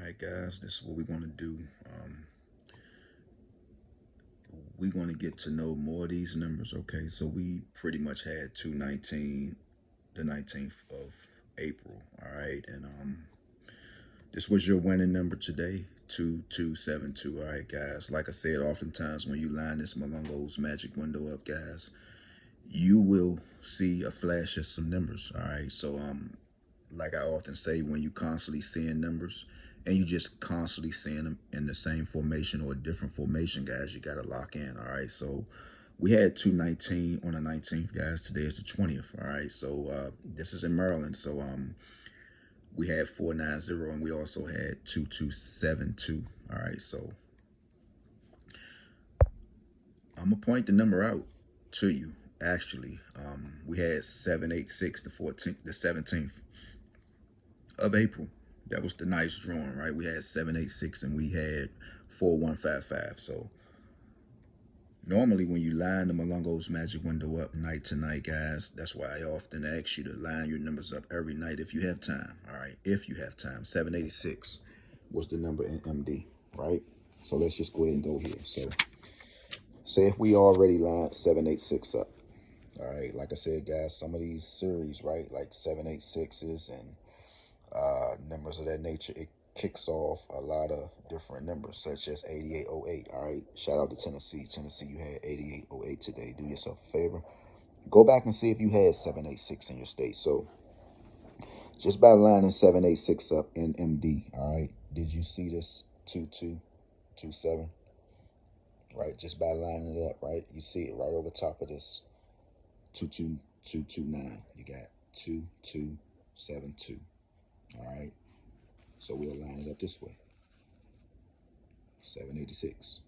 right, guys, this is what we're going to do. We're going to get to know more of these numbers, okay? So we pretty much had 219, the 19th of April, all right? And this was your winning number today, 2272, all right, guys? Like I said, oftentimes when you line this Malongo's magic window up, guys, you will see a flash of some numbers, all right? So like I often say, when you constantly seeing numbers and you just constantly seeing them in the same formation or a different formation, guys, you got to lock in. All right. So we had 219 on the 19th, guys. Today is the 20th. All right. So this is in Maryland. So we had 490 and we also had 2272. All right. So I'm going to point the number out to you. Actually, we had 786 the 17th of April. That was the nice drawing, right? We had 786 and we had 4155. So normally when you line the Malongo's magic window up night to night, guys, that's why I often ask you to line your numbers up every night if you have time. All right, if you have time. 786 was the number in MD, right? So let's just go ahead and go here. So say if we already lined 786 up. All right, like I said, guys, some of these series, right, like 786s and numbers of that nature, it kicks off a lot of different numbers, such as 8808. All right, shout out to Tennessee. Tennessee, you had 8808 today. Do yourself a favor, go back and see if you had 786 in your state. So just by lining 786 up in MD, all right, did you see this 2227? Right, just by lining it up, right, you see it right over top of this 22229. You got 2272. All right, so we'll line it up this way. 786.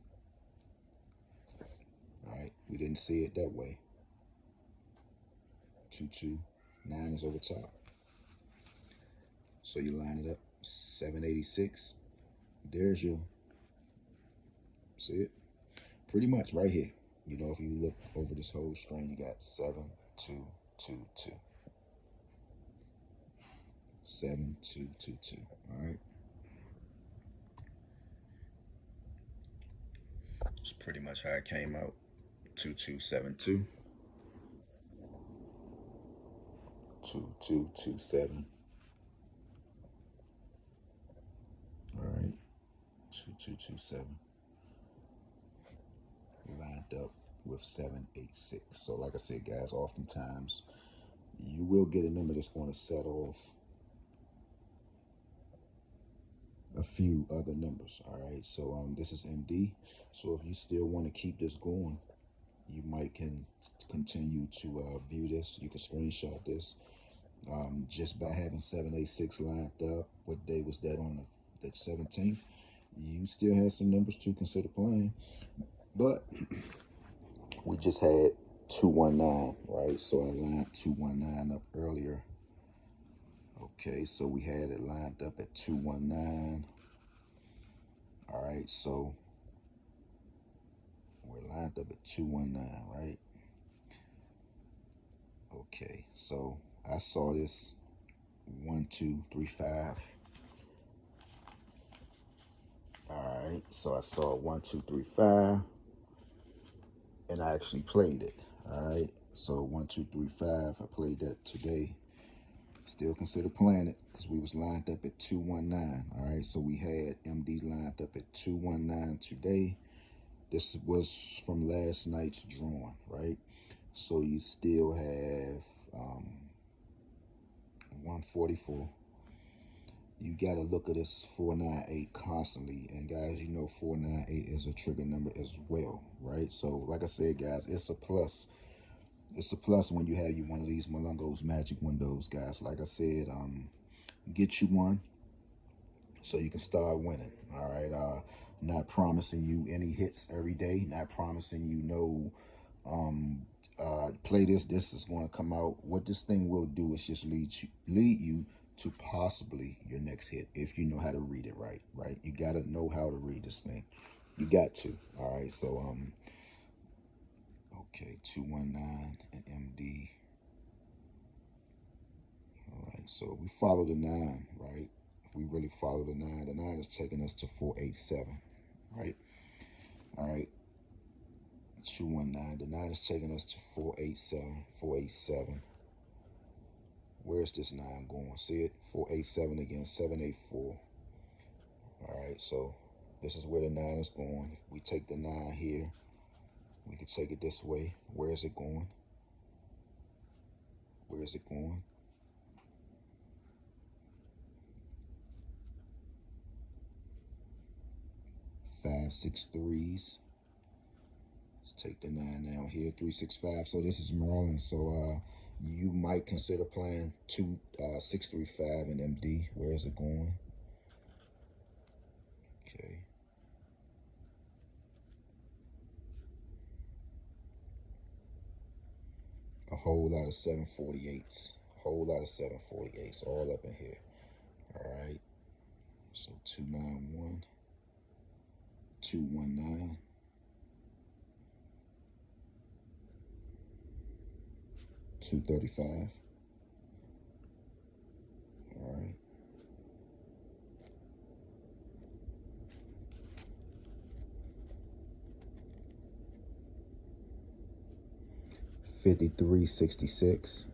All right, we didn't see it that way. 229 is over top. So you line it up. 786. There's your, see it? Pretty much right here. You know, if you look over this whole string, you got 7222. 7222. All right. It's pretty much how it came out. 2272. 2227. All right. 2227. Lined up with 786. So like I said, guys, oftentimes you will get a number that's going to set off a few other numbers. All right, so this is MD. So if you still want to keep this going, you might can continue to view this. You can screenshot this just by having 786 lined up. What day was that on the 17th? You still have some numbers to consider playing, but we just had 219, right? So I lined 219 up earlier. Okay, so we had it lined up at 219. All right, so we're lined up at 219, right? Okay, so I saw this 1, 2, 3, 5. All right, so I saw 1, 2, 3, 5, and I actually played it. All right, so 1, 2, 3, 5. I played that today. Still consider playing it because we was lined up at 219. All right, so we had MD lined up at 219 today. This was from last night's drawing, right? So you still have 144. You got to look at this 498 constantly. And guys, you know 498 is a trigger number as well, right? So like I said, guys, it's a plus. It's a plus when you have you one of these Malongo's magic windows, guys. Like I said, get you one so you can start winning. All right. Not promising you any hits every day. Not promising you no play this. This is going to come out. What this thing will do is just lead you to possibly your next hit if you know how to read it right. Right. You got to know how to read this thing. You got to. All right. So okay, 219 and MD. All right, so we follow the 9, right? we really follow the 9. The 9 is taking us to 487, right? All right. 219. The 9 is taking us to 487. 487. Where's this 9 going? See it? 487 again, 784. All right, so this is where the 9 is going. If we take the 9 here, we could take it this way. Where is it going? Where is it going? Five, 6 threes. Let's take the 9 down here. 3, 6, 5. So this is Maryland. So you might consider playing 2, 6, 3, 5 in MD. Where is it going? Okay. A whole lot of 748s. A whole lot of 748s all up in here. All right. So 291, 219, 235. All right. 5366.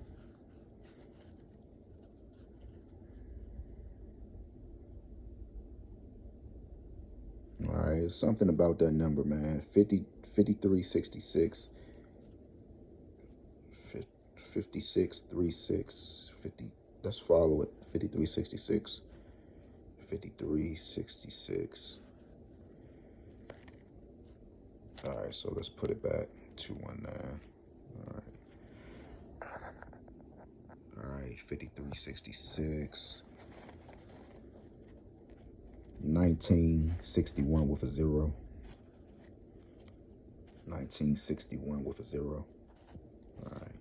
All right, something about that number, man. 5366, 5636, 50. Let's follow it. 5366, 5366. All right, so let's put it back. 219. All right, 5366. 1961 with a 0. 1961 with a 0. All right.